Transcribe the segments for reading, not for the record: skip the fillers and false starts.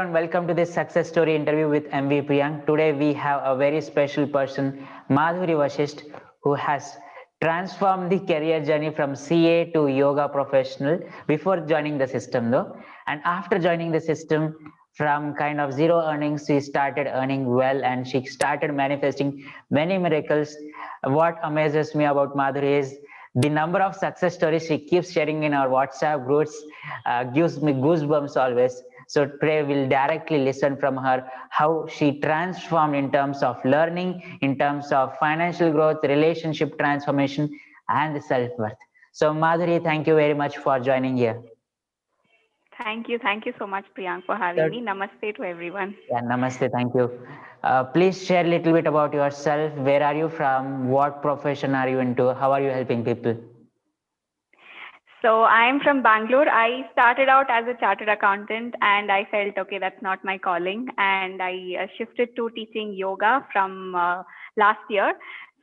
everyone, welcome to this success story interview with MV Priyank. Today we have a very special person, Madhuri Vashisht, who has transformed the career journey from CA to yoga professional before joining the system though. And after joining the system, from kind of zero earnings, she started earning well and she started manifesting many miracles. What amazes me about Madhuri is the number of success stories she keeps sharing in our WhatsApp groups gives me goosebumps always. So today we'll directly listen from her how she transformed in terms of learning, in terms of financial growth, relationship transformation, and self-worth. So Madhuri, thank you very much for joining here. Thank you. Thank you so much, Priyank, for having me. Namaste to everyone. Yeah, namaste, thank you. Please share a little bit about yourself. Where are you from? What profession are you into? How are you helping people? So I'm from Bangalore. I started out as a chartered accountant and I felt, okay, that's not my calling. And I shifted to teaching yoga from last year.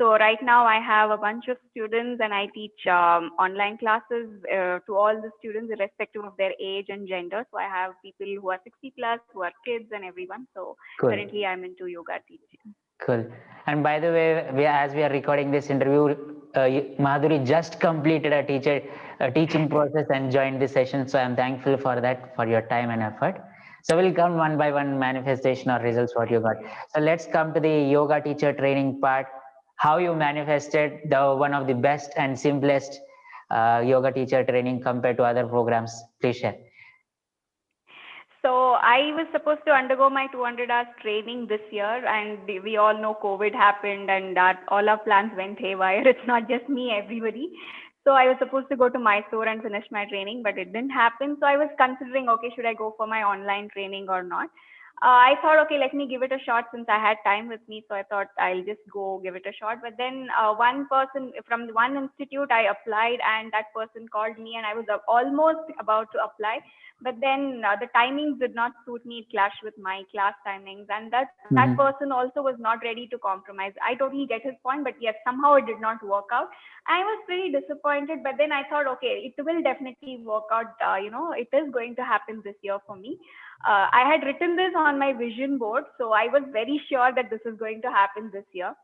So right now I have a bunch of students and I teach online classes to all the students irrespective of their age and gender. So I have people who are 60 plus, who are kids and everyone. So Cool. currently I'm into yoga teaching. Cool. And by the way, as we are recording this interview, Madhuri just completed a teaching process and joined the session. So I'm thankful for that, for your time and effort. So we'll come one by one manifestation or results what you got. So let's come to the yoga teacher training part. How you manifested the one of the best and simplest yoga teacher training compared to other programs. Please share. So I was supposed to undergo my 200 hours training this year, and we all know COVID happened and that all our plans went haywire. It's not just me, everybody. So I was supposed to go to Mysore and finish my training, but it didn't happen. So I was considering, okay, should I go for my online training or not? I thought, okay, let me give it a shot since I had time with me. So I thought I'll just go give it a shot. But then one person from one institute, I applied and that person called me and I was almost about to apply. But then the timings did not suit me. It clashed with my class timings. And that person also was not ready to compromise. I totally get his point, but yes, somehow it did not work out. I was pretty disappointed, but then I thought, okay, it will definitely work out. It is going to happen this year for me. I had written this on my vision board, so I was very sure that this is going to happen this year.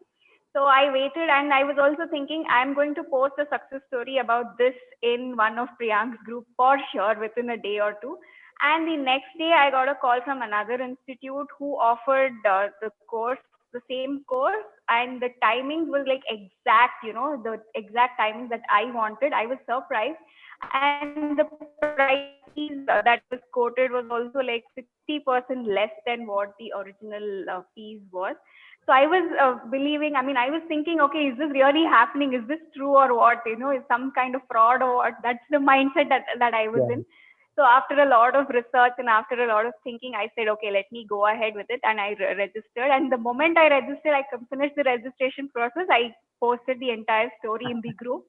So I waited and I was also thinking I'm going to post a success story about this in one of Priyank's group for sure within a day or two. And the next day I got a call from another institute who offered the same course, and the timings was like exact, the exact timings that I wanted. I was surprised. And the price that was quoted was also like 60% less than what the original fees was. So I was believing, I mean, I was thinking, okay, is this really happening? Is this true or what? Is some kind of fraud or what? That's the mindset that I was in. So after a lot of research and after a lot of thinking, I said, okay, let me go ahead with it. And I registered. And the moment I registered, I finished the registration process. I posted the entire story in the group.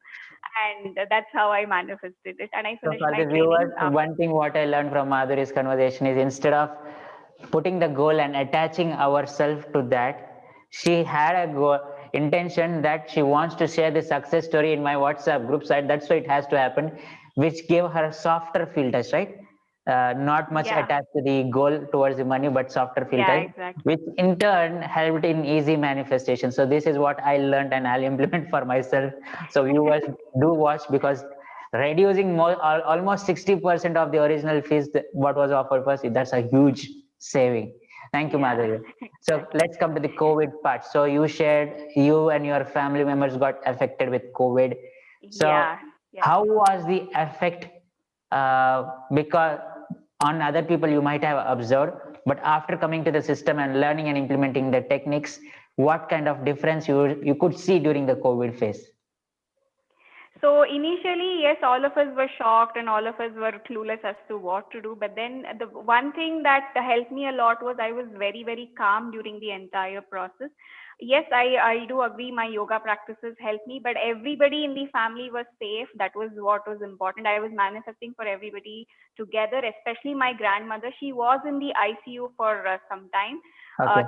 And that's how I manifested it. And I So finished for my the viewers, training. one thing what I learned from Madhuri's conversation is instead of putting the goal and attaching ourselves to that, she had a goal, intention that she wants to share the success story in my WhatsApp group site. That's why it has to happen, which gave her a softer filters, right? Not much attached to the goal towards the money, but softer filters, Exactly. which in turn helped in easy manifestation. So this is what I learned and I'll implement for myself. So viewers do watch, because reducing more, almost 60% of the original fees, what was offered first, that's a huge saving. Thank you, Madhuri. So let's come to the COVID part. So you shared you and your family members got affected with COVID. So how was the effect? Because on other people you might have observed, but after coming to the system and learning and implementing the techniques, what kind of difference you could see during the COVID phase? So initially, yes, all of us were shocked and all of us were clueless as to what to do. But then the one thing that helped me a lot was I was very, very calm during the entire process. Yes, I do agree my yoga practices helped me, but everybody in the family was safe. That was what was important. I was manifesting for everybody together, especially my grandmother. She was in the ICU for some time.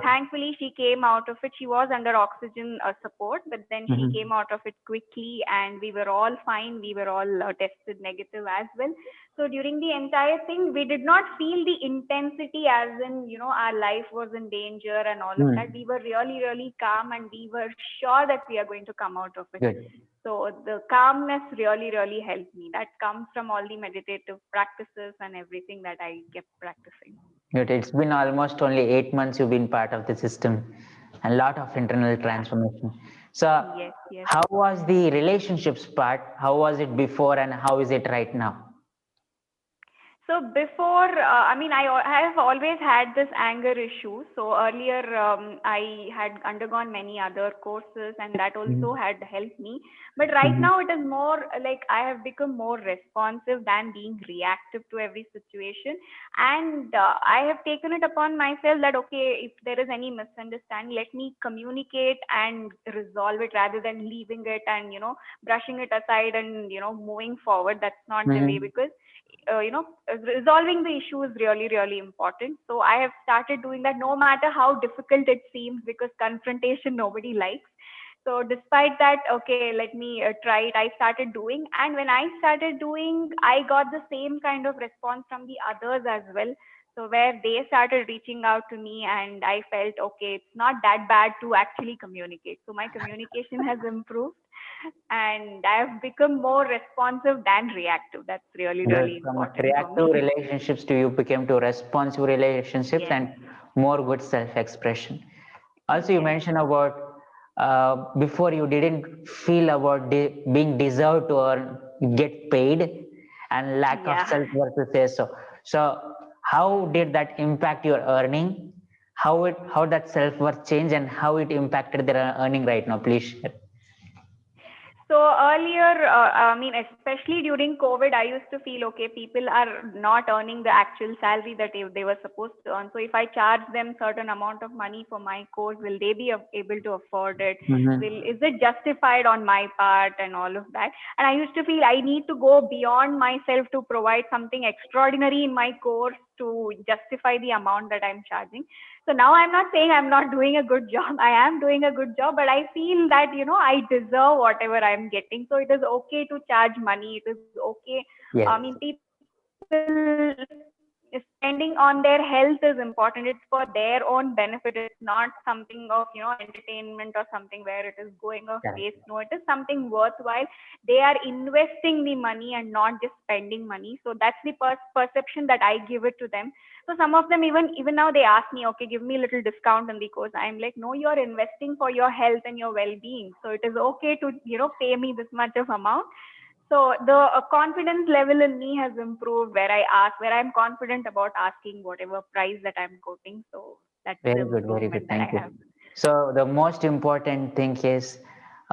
Thankfully, she came out of it. She was under oxygen support, but then she came out of it quickly and we were all fine. We were all tested negative as well. So during the entire thing, we did not feel the intensity as in, our life was in danger and all of that. We were really, really calm and we were sure that we are going to come out of it. Good. So the calmness really, really helped me. That comes from all the meditative practices and everything that I kept practicing. Good. It's been almost only 8 months you've been part of the system, and a lot of internal transformation. So Yes. how was the relationships part? How was it before and how is it right now? So before, I have always had this anger issue. So earlier, I had undergone many other courses, and that also had helped me. But right now, it is more like I have become more responsive than being reactive to every situation. And I have taken it upon myself that, okay, if there is any misunderstanding, let me communicate and resolve it rather than leaving it and, brushing it aside and, moving forward. That's not the way, because resolving the issue is really, really important. So I have started doing that no matter how difficult it seems, because confrontation nobody likes. So despite that, okay, let me try it. I started doing, and when I started doing, I got the same kind of response from the others as well. So where they started reaching out to me, and I felt, okay, it's not that bad to actually communicate. So my communication has improved, and I have become more responsive than reactive. That's really, Good. really From important for reactive me. relationships to you became to responsive relationships Yes. and more good self-expression. Also, you Yes. mentioned about before you didn't feel about being deserved to earn, get paid, and lack of Yeah. self-worth to say so. So, how did that impact your earning? How that self-worth changed and how it impacted their earning right now? Please share. So earlier, especially during COVID, I used to feel, okay, people are not earning the actual salary that they were supposed to earn. So if I charge them certain amount of money for my course, will they be able to afford it? Is it justified on my part and all of that? And I used to feel I need to go beyond myself to provide something extraordinary in my course to justify the amount that I'm charging. So now I'm not saying I'm not doing a good job. I am doing a good job, but I feel that, I deserve whatever I'm getting. So it is okay to charge money. It is okay. Yes. People spending on their health is important. It's for their own benefit. It's not something of, entertainment or something where it is going off Correct. waste. No, it is something worthwhile. They are investing the money and not just spending money. So that's the perception that I give it to them. So some of them, even now, they ask me, okay, give me a little discount on the course. I'm like, no, you're investing for your health and your well-being. So it is okay to, pay me this much of amount. So the confidence level in me has improved, where I'm confident about asking whatever price that I'm quoting. So that's the Very good, very good. improvement that I Thank you. have. So the most important thing is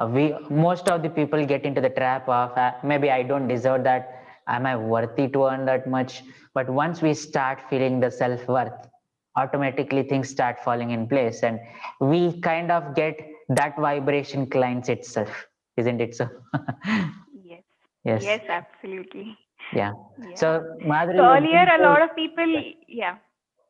we most of the people get into the trap of maybe I don't deserve that. Am I worthy to earn that much? But once we start feeling the self-worth, automatically things start falling in place, and we kind of get that vibration clients itself, isn't it so? Yes. Yes. Yes, absolutely. Yeah. Yeah. So Madhuri, So you've earlier, been a to lot of people, yeah.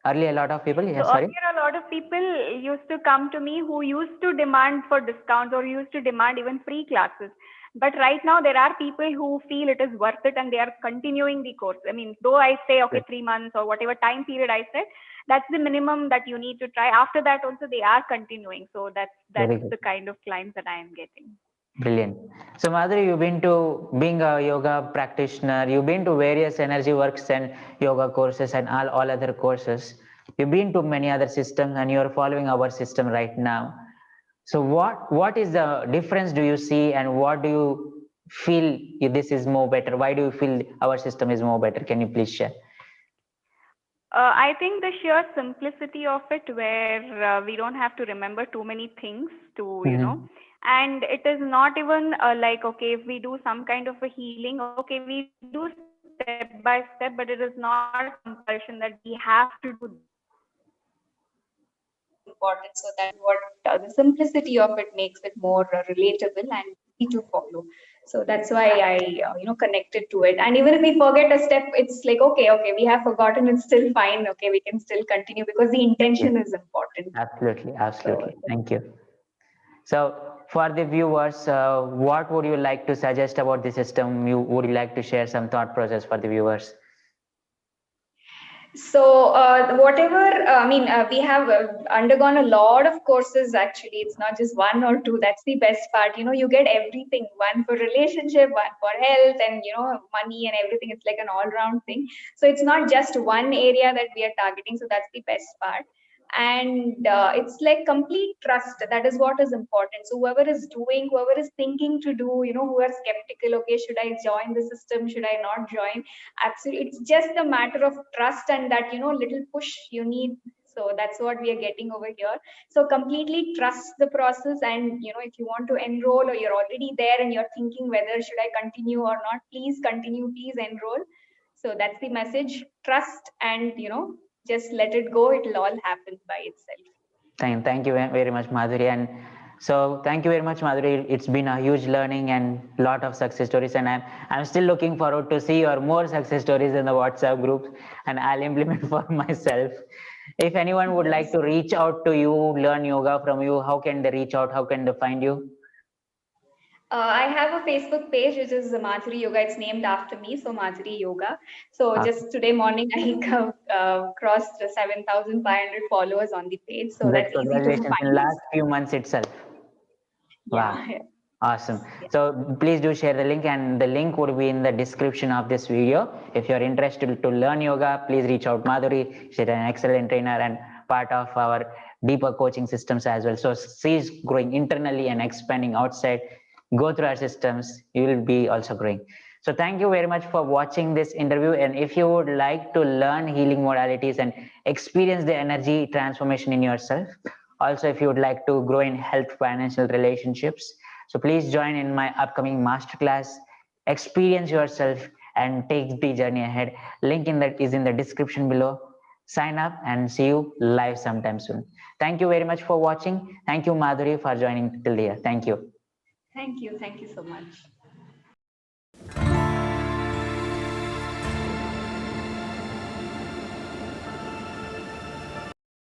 early a lot of people. Yeah, So sorry. earlier, a lot of people used to come to me who used to demand for discounts or used to demand even free classes. But right now, there are people who feel it is worth it and they are continuing the course. I mean, though I say, okay, 3 months or whatever time period I said, that's the minimum that you need to try. After that, also, they are continuing. So that's Very good. the kind of clients that I am getting. Brilliant. So, Madhuri, you've been to being a yoga practitioner, you've been to various energy works and yoga courses and all other courses. You've been to many other systems and you're following our system right now. So, what is the difference do you see and what do you feel this is more better? Why do you feel our system is more better? Can you please share? I think the sheer simplicity of it, where we don't have to remember too many things to, and it is not even like, okay, if we do some kind of a healing, okay, we do step by step, but it is not a compulsion that we have to do important. So that's what the simplicity of it makes it more relatable and easy to follow. So that's why I connected to it. And even if we forget a step, it's like, okay, we have forgotten, it's still fine. Okay, we can still continue because the Yes, intention is important. absolutely, So absolutely. Thank you. So, for the viewers, what would you like to suggest about the system? Would you like to share some thought process for the viewers? So, whatever, we have undergone a lot of courses actually. It's not just one or two. That's the best part. You get everything, one for relationship, one for health, and, money and everything. It's like an all round thing. So, it's not just one area that we are targeting. So, that's the best part. And it's like complete trust. That is what is important. So, whoever is doing, whoever is thinking to do, who are skeptical, okay, should I join the system? Should I not join? Absolutely, it's just a matter of trust and that little push you need. So that's what we are getting over here. So completely trust the process, and if you want to enroll or you're already there and you're thinking whether should I continue or not, please continue, please enroll. So that's the message. Trust, and just let it go. It'll all happen by itself. Thank you very much, Madhuri. And so thank you very much, Madhuri. It's been a huge learning and lot of success stories. And I'm still looking forward to see your more success stories in the WhatsApp group, and I'll implement for myself. If anyone would like to reach out to you, learn yoga from you, how can they reach out? How can they find you? I have a Facebook page which is Madhuri Yoga. It's named after me, so Madhuri Yoga. So just today morning, I crossed 7,500 followers on the page. So That's that's easy to congratulations in find. last few months itself. Wow. Yeah. Awesome. Yeah. So please do share the link, and the link would be in the description of this video. If you're interested to learn yoga, please reach out Madhuri. She's an excellent trainer and part of our deeper coaching systems as well. So she's growing internally and expanding outside. Go through our systems, you will be also growing. So thank you very much for watching this interview. And if you would like to learn healing modalities and experience the energy transformation in yourself, also if you would like to grow in health, financial relationships, so please join in my upcoming masterclass, experience yourself and take the journey ahead. Link is in the description below. Sign up and see you live sometime soon. Thank you very much for watching. Thank you, Madhuri, for joining till here. Thank you. Thank you. Thank you so much.